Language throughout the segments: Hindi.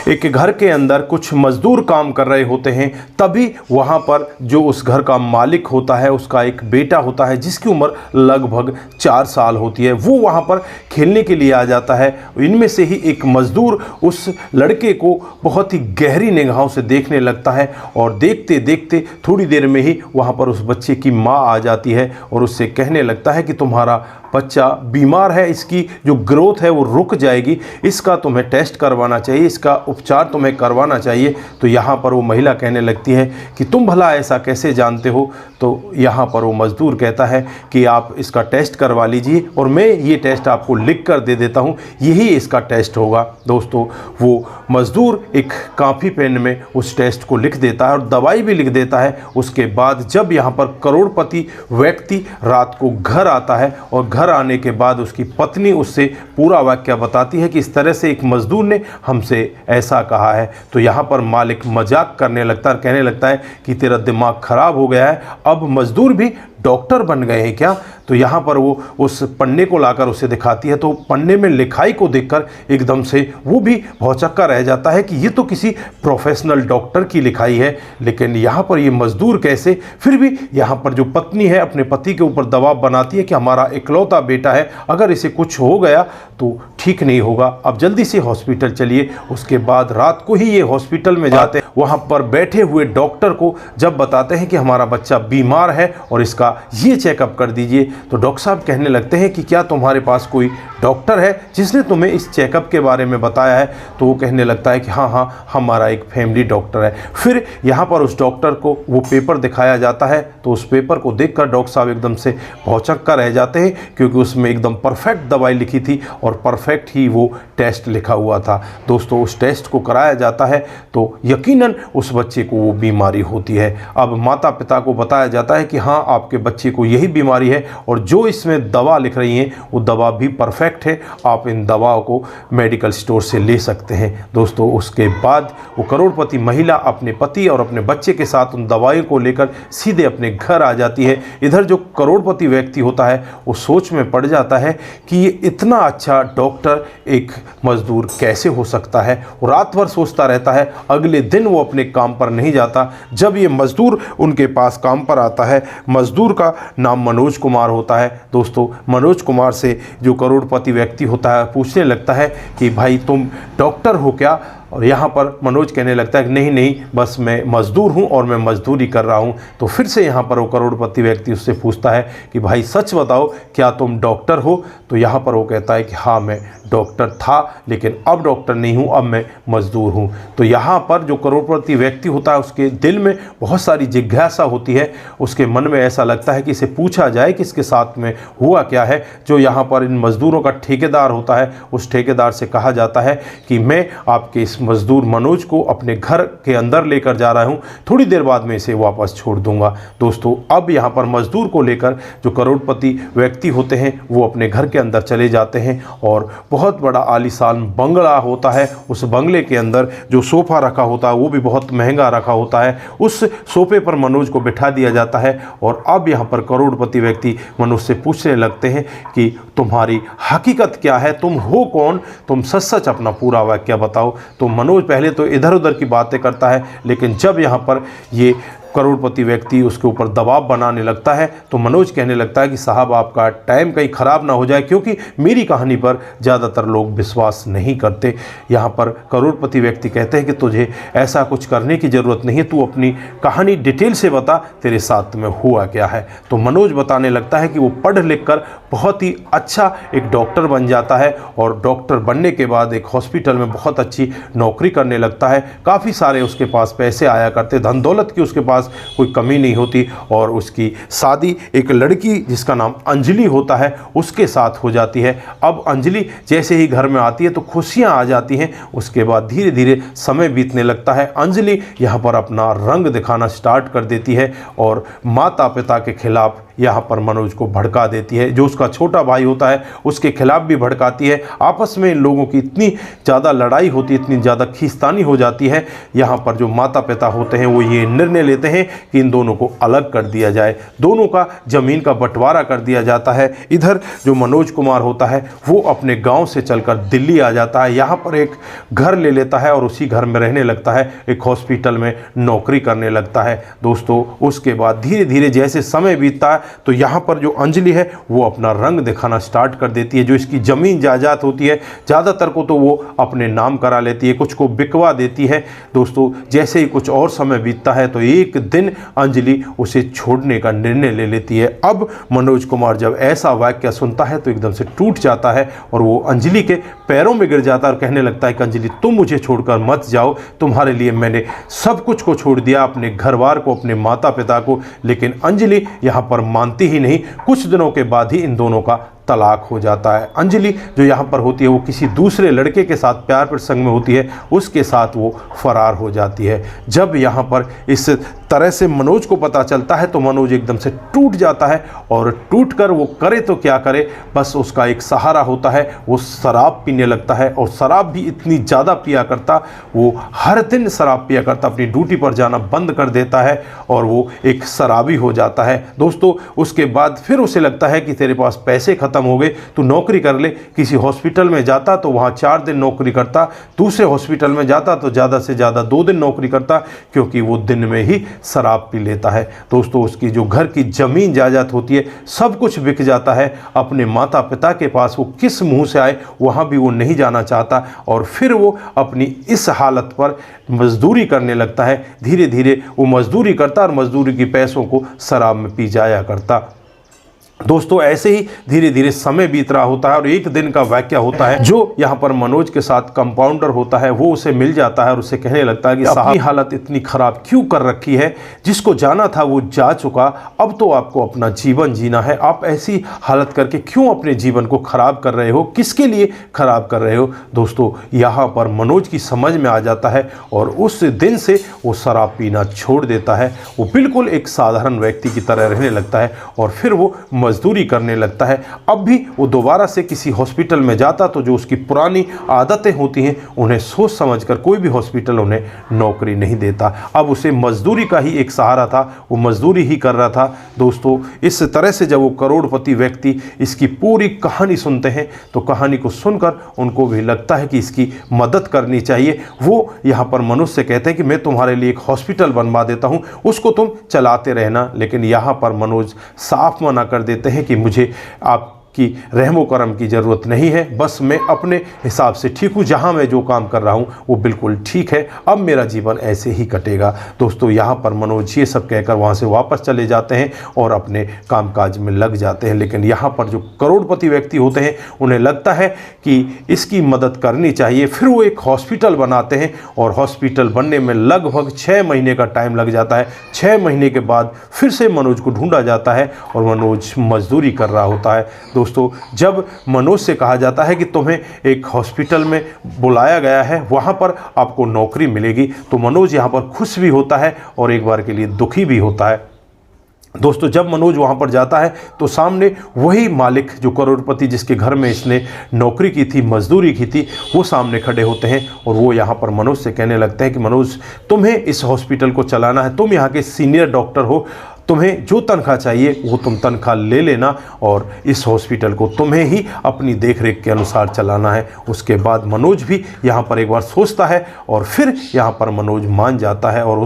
एक घर के अंदर कुछ मजदूर काम कर रहे होते हैं, तभी वहाँ पर जो उस घर का मालिक होता है उसका एक बेटा होता है जिसकी उम्र लगभग 4 साल होती है। वो वहाँ पर खेलने के लिए आ जाता है। इनमें से ही एक मजदूर उस लड़के को बहुत ही गहरी निगाहों से देखने लगता है और देखते देखते थोड़ी देर में ही वहाँ पर उस बच्चे की माँ आ जाती है और उससे कहने लगता है कि तुम्हारा बच्चा बीमार है, इसकी जो ग्रोथ है वो रुक जाएगी, इसका तुम्हें टेस्ट करवाना चाहिए, इसका उपचार तुम्हें करवाना चाहिए। तो यहाँ पर वो महिला कहने लगती है कि तुम भला ऐसा कैसे जानते हो। तो यहाँ पर वो मज़दूर कहता है कि आप इसका टेस्ट करवा लीजिए और मैं ये टेस्ट आपको लिख कर दे देता हूँ, यही इसका टेस्ट होगा। दोस्तों, वो मज़दूर एक कापी पेन में उस टेस्ट को लिख देता है और दवाई भी लिख देता है। उसके बाद जब यहाँ पर करोड़पति व्यक्ति रात को घर आता है और घर आने के बाद उसकी पत्नी उससे पूरा वाक्य बताती है कि इस तरह से एक मजदूर ने हमसे ऐसा कहा है। तो यहाँ पर मालिक मजाक करने लगता है, कहने लगता है कि तेरा दिमाग खराब हो गया है, अब मजदूर भी डॉक्टर बन गए हैं क्या। तो यहाँ पर वो उस पन्ने को लाकर उसे दिखाती है, तो पन्ने में लिखाई को देखकर एकदम से वो भी भौचक्का रह जाता है कि ये तो किसी प्रोफेशनल डॉक्टर की लिखाई है, लेकिन यहाँ पर ये मजदूर कैसे। फिर भी यहाँ पर जो पत्नी है अपने पति के ऊपर दबाव बनाती है कि हमारा इकलौता बेटा है, अगर इसे कुछ हो गया तो ठीक नहीं होगा, अब जल्दी से हॉस्पिटल चलिए। उसके बाद रात को ही ये हॉस्पिटल में जाते हैं। वहाँ पर बैठे हुए डॉक्टर को जब बताते हैं कि हमारा बच्चा बीमार है और इसका ये चेकअप कर दीजिए, तो डॉक्टर साहब कहने लगते हैं कि क्या तुम्हारे पास कोई डॉक्टर है जिसने तुम्हें इस चेकअप के बारे में बताया है। तो वो कहने लगता है कि हाँ, हमारा एक फैमिली डॉक्टर है। फिर यहाँ पर उस डॉक्टर को वो पेपर दिखाया जाता है, तो उस पेपर को देखकर डॉक्टर साहब एकदम से भौचक्का रह जाते हैं, क्योंकि उसमें एकदम परफेक्ट दवाई लिखी थी और परफेक्ट ही वो टेस्ट लिखा हुआ था। दोस्तों, उस टेस्ट को कराया जाता है तो यकीनन उस बच्चे को वो बीमारी होती है। अब माता पिता को बताया जाता है कि हाँ, आपके बच्चे को यही बीमारी है और जो इसमें दवा लिख रही हैं वो दवा भी परफेक्ट है, आप इन दवाओं को मेडिकल स्टोर से ले सकते हैं। दोस्तों, उसके बाद वो करोड़पति महिला अपने पति और अपने बच्चे के साथ उन दवाइयों को लेकर सीधे अपने घर आ जाती है। इधर जो करोड़पति व्यक्ति होता है वो सोच में पड़ जाता है कि ये इतना अच्छा डॉक्टर एक मजदूर कैसे हो सकता है। वो रात भर सोचता रहता है। अगले दिन वो अपने काम पर नहीं जाता। जब ये मजदूर उनके पास काम पर आता है, मजदूर का नाम मनोज कुमार होता है। दोस्तों, मनोज कुमार से जो करोड़पति व्यक्ति होता है पूछने लगता है कि भाई तुम डॉक्टर हो क्या। और यहाँ पर मनोज कहने लगता है कि नहीं नहीं, बस मैं मज़दूर हूँ और मैं मज़दूरी कर रहा हूँ। तो फिर से यहाँ पर वो करोड़पति व्यक्ति उससे पूछता है कि भाई सच बताओ, क्या तुम डॉक्टर हो। तो यहाँ पर वो कहता है कि हाँ, मैं डॉक्टर था लेकिन अब डॉक्टर नहीं हूँ, अब मैं मज़दूर हूँ। तो यहाँ पर जो करोड़पति व्यक्ति होता है उसके दिल में बहुत सारी जिज्ञासा होती है। उसके मन में ऐसा लगता है कि इसे पूछा जाए कि इसके साथ में हुआ क्या है। जो यहाँ पर इन मज़दूरों का ठेकेदार होता है, उस ठेकेदार से कहा जाता है कि मैं आपके इस मजदूर मनोज को अपने घर के अंदर लेकर जा रहा हूं, थोड़ी देर बाद में इसे वापस छोड़ दूंगा। दोस्तों, अब यहां पर मजदूर को लेकर जो करोड़पति व्यक्ति होते हैं वो अपने घर के अंदर चले जाते हैं और बहुत बड़ा आलीशान बंगला होता है। उस बंगले के अंदर जो सोफा रखा होता है वो भी बहुत महंगा रखा होता है। उस सोफे पर मनोज को बिठा दिया जाता है और अब यहाँ पर करोड़पति व्यक्ति मनोज से पूछने लगते हैं कि तुम्हारी हकीकत क्या है, तुम हो कौन, तुम सच सच अपना पूरा वाक्य बताओ। तो मनोज पहले तो इधर उधर की बातें करता है, लेकिन जब यहाँ पर ये करोड़पति व्यक्ति उसके ऊपर दबाव बनाने लगता है तो मनोज कहने लगता है कि साहब, आपका टाइम कहीं ख़राब ना हो जाए, क्योंकि मेरी कहानी पर ज़्यादातर लोग विश्वास नहीं करते। यहाँ पर करोड़पति व्यक्ति कहते हैं कि तुझे ऐसा कुछ करने की ज़रूरत नहीं है, तू अपनी कहानी डिटेल से बता, तेरे साथ में हुआ क्या है। तो मनोज बताने लगता है कि वो पढ़ लिख कर बहुत ही अच्छा एक डॉक्टर बन जाता है और डॉक्टर बनने के बाद एक हॉस्पिटल में बहुत अच्छी नौकरी करने लगता है। काफ़ी सारे उसके पास पैसे आया करते, धन दौलत की उसके पास कोई कमी नहीं होती और उसकी शादी एक लड़की जिसका नाम अंजलि होता है उसके साथ हो जाती है। अब अंजलि जैसे ही घर में आती है तो खुशियां आ जाती हैं। उसके बाद धीरे धीरे समय बीतने लगता है। अंजलि यहाँ पर अपना रंग दिखाना स्टार्ट कर देती है और माता पिता के खिलाफ यहाँ पर मनोज को भड़का देती है। जो उसका छोटा भाई होता है उसके खिलाफ भी भड़काती है। आपस में इन लोगों की इतनी ज़्यादा लड़ाई होती है, इतनी ज़्यादा खींचतानी हो जाती है। यहाँ पर जो माता पिता होते हैं वो ये निर्णय लेते हैं कि इन दोनों को अलग कर दिया जाए, दोनों का ज़मीन का बंटवारा कर दिया जाता है। इधर जो मनोज कुमार होता है वो अपने गाँव से चलकर दिल्ली आ जाता है, यहाँ पर एक घर ले लेता है और उसी घर में रहने लगता है, एक हॉस्पिटल में नौकरी करने लगता है। दोस्तों उसके बाद धीरे धीरे जैसे समय बीतता है तो यहाँ पर जो अंजलि है वो अपना रंग दिखाना स्टार्ट कर देती है। जो इसकी ज़मीन जायदाद होती है ज़्यादातर को तो वो अपने नाम करा लेती है, कुछ को बिकवा देती है। दोस्तों जैसे ही कुछ और समय बीतता है तो एक दिन अंजलि उसे छोड़ने का निर्णय ले लेती है। अब मनोज कुमार जब ऐसा वाक्य सुनता है तो एकदम से टूट जाता है और वो अंजलि के पैरों में गिर जाता है और कहने लगता है कि अंजलि तुम मुझे छोड़कर मत जाओ, तुम्हारे लिए मैंने सब कुछ को छोड़ दिया, अपने घरवार को, अपने माता पिता को। लेकिन अंजलि यहाँ पर मानती ही नहीं। कुछ दिनों के बाद ही इन दोनों का तलाक हो जाता है। अंजलि जो यहाँ पर होती है वो किसी दूसरे लड़के के साथ प्यार प्रसंग में होती है, उसके साथ वो फरार हो जाती है। जब यहाँ पर इस तरह से मनोज को पता चलता है तो मनोज एकदम से टूट जाता है और टूटकर वो करे तो क्या करे, बस उसका एक सहारा होता है, वो शराब पीने लगता है। और शराब भी इतनी ज़्यादा पिया करता, वो हर दिन शराब पिया करता, अपनी ड्यूटी पर जाना बंद कर देता है और वो एक शराबी हो जाता है। दोस्तों उसके बाद फिर उसे लगता है कि तेरे पास पैसे खत्म हो गए, तू नौकरी कर ले। किसी हॉस्पिटल में जाता तो वहाँ 4 दिन नौकरी करता, दूसरे हॉस्पिटल में जाता तो ज़्यादा से ज़्यादा 2 दिन नौकरी करता, क्योंकि वो दिन में ही शराब पी लेता है। दोस्तों उसकी जो घर की ज़मीन जायदाद होती है सब कुछ बिक जाता है। अपने माता पिता के पास वो किस मुंह से आए वहाँ भी वो नहीं जाना चाहता और फिर वो अपनी इस हालत पर मजदूरी करने लगता है। धीरे धीरे वो मजदूरी करता और मजदूरी के पैसों को शराब में पी जाया करता। दोस्तों ऐसे ही धीरे धीरे समय बीत रहा होता है और एक दिन का वाकया होता है। जो यहाँ पर मनोज के साथ कंपाउंडर होता है वो उसे मिल जाता है और उसे कहने लगता है कि अपनी हालत इतनी खराब क्यों कर रखी है, जिसको जाना था वो जा चुका, अब तो आपको अपना जीवन जीना है, आप ऐसी हालत करके क्यों अपने जीवन को खराब कर रहे हो, किसके लिए खराब कर रहे हो। दोस्तों यहाँ पर मनोज की समझ में आ जाता है और उस दिन से वो शराब पीना छोड़ देता है। वो बिल्कुल एक साधारण व्यक्ति की तरह रहने लगता है और फिर वो मजदूरी करने लगता है। अब भी वो दोबारा से किसी हॉस्पिटल में जाता तो जो उसकी पुरानी आदतें होती हैं उन्हें सोच समझकर कोई भी हॉस्पिटल उन्हें नौकरी नहीं देता। अब उसे मजदूरी का ही एक सहारा था, वो मजदूरी ही कर रहा था। दोस्तों इस तरह से जब वो करोड़पति व्यक्ति इसकी पूरी कहानी सुनते हैं तो कहानी को सुनकर उनको भी लगता है कि इसकी मदद करनी चाहिए। वो यहाँ पर मनुष्य से कहते हैं कि मैं तुम्हारे लिए एक हॉस्पिटल बनवा देता हूँ, उसको तुम चलाते रहना। लेकिन यहाँ पर मनोज साफ मना कर देते हैं कि मुझे आपकी रहमो करम की ज़रूरत नहीं है, बस मैं अपने हिसाब से ठीक हूँ, जहाँ मैं जो काम कर रहा हूँ वो बिल्कुल ठीक है, अब मेरा जीवन ऐसे ही कटेगा। दोस्तों यहाँ पर मनोज ये सब कहकर वहाँ से वापस चले जाते हैं और अपने कामकाज में लग जाते हैं। लेकिन यहाँ पर जो करोड़पति व्यक्ति होते हैं उन्हें लगता है कि इसकी मदद करनी चाहिए। फिर वो एक हॉस्पिटल बनाते हैं और हॉस्पिटल बनने में लगभग 6 महीने का टाइम लग जाता है। 6 महीने के बाद फिर से मनोज को ढूंढा जाता है और मनोज मजदूरी कर रहा होता है। दोस्तों जब मनोज से कहा जाता है कि तुम्हें एक हॉस्पिटल में बुलाया गया है, वहाँ पर आपको नौकरी मिलेगी, तो मनोज यहाँ पर खुश भी होता है और एक बार के लिए दुखी भी होता है। दोस्तों जब मनोज वहाँ पर जाता है तो सामने वही मालिक जो करोड़पति जिसके घर में इसने नौकरी की थी, मजदूरी की थी, वो सामने खड़े होते हैं और वो यहाँ पर मनोज से कहने लगते हैं कि मनोज तुम्हें इस हॉस्पिटल को चलाना है, तुम यहाँ के सीनियर डॉक्टर हो, तुम्हें जो तनख्वाह चाहिए वो तुम तनख्वाह ले लेना और इस हॉस्पिटल को तुम्हें ही अपनी देखरेख के अनुसार चलाना है। उसके बाद मनोज भी यहाँ पर एक बार सोचता है और फिर यहाँ पर मनोज मान जाता है और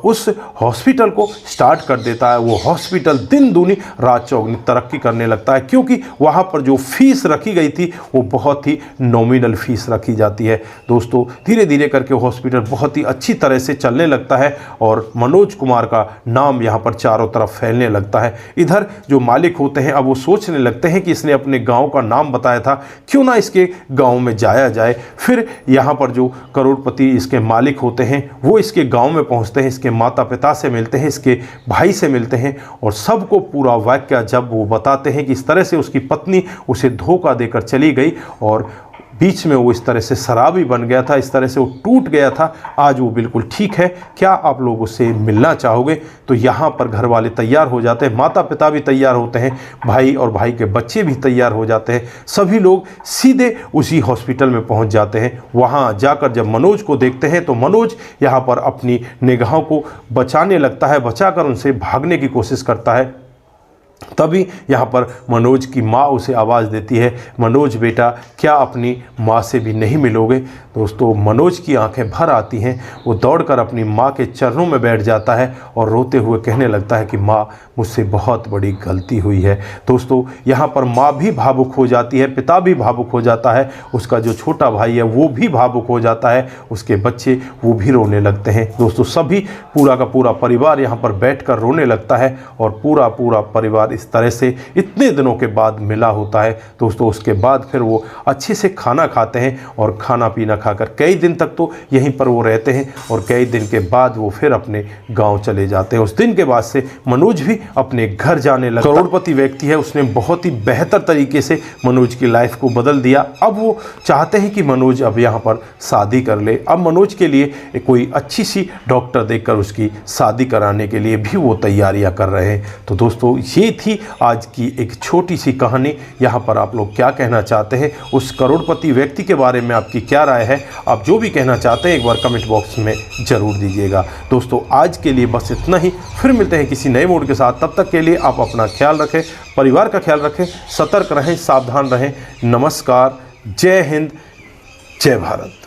उस हॉस्पिटल को स्टार्ट कर देता है। वो हॉस्पिटल दिन दूनी रात चौगुनी तरक्की करने लगता है, क्योंकि वहाँ पर जो फीस रखी गई थी वो बहुत ही नॉमिनल फीस रखी जाती है। दोस्तों धीरे धीरे करके हॉस्पिटल बहुत ही अच्छी तरह से चलने लगता है और मनोज कुमार का नाम यहाँ पर चारों तरफ फैलने लगता है। इधर जो मालिक होते हैं अब वो सोचने लगते हैं कि इसने अपने गाँव का नाम बताया था, क्यों ना इसके गाँव में जाया जाए। फिर यहाँ पर जो करोड़पति इसके मालिक होते हैं वो इसके गाँव में पहुँचते हैं, इसके माता पिता से मिलते हैं, इसके भाई से मिलते हैं और सबको पूरा वाकया जब वो बताते हैं कि इस तरह से उसकी पत्नी उसे धोखा देकर चली गई और बीच में वो इस तरह से शराबी बन गया था, इस तरह से वो टूट गया था, आज वो बिल्कुल ठीक है। क्या आप लोग उससे मिलना चाहोगे? तो यहाँ पर घर वाले तैयार हो जाते हैं, माता पिता भी तैयार होते हैं, भाई और भाई के बच्चे भी तैयार हो जाते हैं, सभी लोग सीधे उसी हॉस्पिटल में पहुँच जाते हैं। वहाँ जाकर जब मनोज को देखते हैं तो मनोज यहाँ पर अपनी निगाहों को बचाने लगता है, बचाकर उनसे भागने की कोशिश करता है। तभी यहाँ पर मनोज की माँ उसे आवाज़ देती है, मनोज बेटा क्या अपनी माँ से भी नहीं मिलोगे? दोस्तों मनोज की आंखें भर आती हैं, वो दौड़कर अपनी माँ के चरणों में बैठ जाता है और रोते हुए कहने लगता है कि माँ मुझसे बहुत बड़ी गलती हुई है। दोस्तों यहाँ पर माँ भी भावुक हो जाती है, पिता भी भावुक हो जाता है, उसका जो छोटा भाई है वो भी भावुक हो जाता है, उसके बच्चे वो भी रोने लगते हैं। दोस्तों सभी पूरा का पूरा परिवार यहाँ पर बैठकर रोने लगता है और पूरा परिवार इस तरह से इतने दिनों के बाद मिला होता है। दोस्तों उसके बाद फिर वो अच्छे से खाना खाते हैं और खाना पीना खाकर कई दिन तक तो यहीं पर वो रहते हैं और कई दिन के बाद वो फिर अपने गांव चले जाते हैं। उस दिन के बाद से मनोज भी अपने घर जाने लगा। करोड़पति व्यक्ति है, उसने बहुत ही बेहतर तरीके से मनोज की लाइफ को बदल दिया। अब वो चाहते हैं कि मनोज अब यहाँ पर शादी कर ले। अब मनोज के लिए कोई अच्छी सी डॉक्टर देखकर उसकी शादी कराने के लिए भी वो तैयारियां कर रहे हैं। तो दोस्तों ये थी आज की एक छोटी सी कहानी। यहाँ पर आप लोग क्या कहना चाहते हैं, उस करोड़पति व्यक्ति के बारे में आपकी क्या राय है? आप जो भी कहना चाहते हैं एक बार कमेंट बॉक्स में ज़रूर दीजिएगा। दोस्तों आज के लिए बस इतना ही, फिर मिलते हैं किसी नए मूड के साथ। तब तक के लिए आप अपना ख्याल रखें, परिवार का ख्याल रखें, सतर्क रहें, सावधान रहें। नमस्कार, जय हिंद, जय भारत।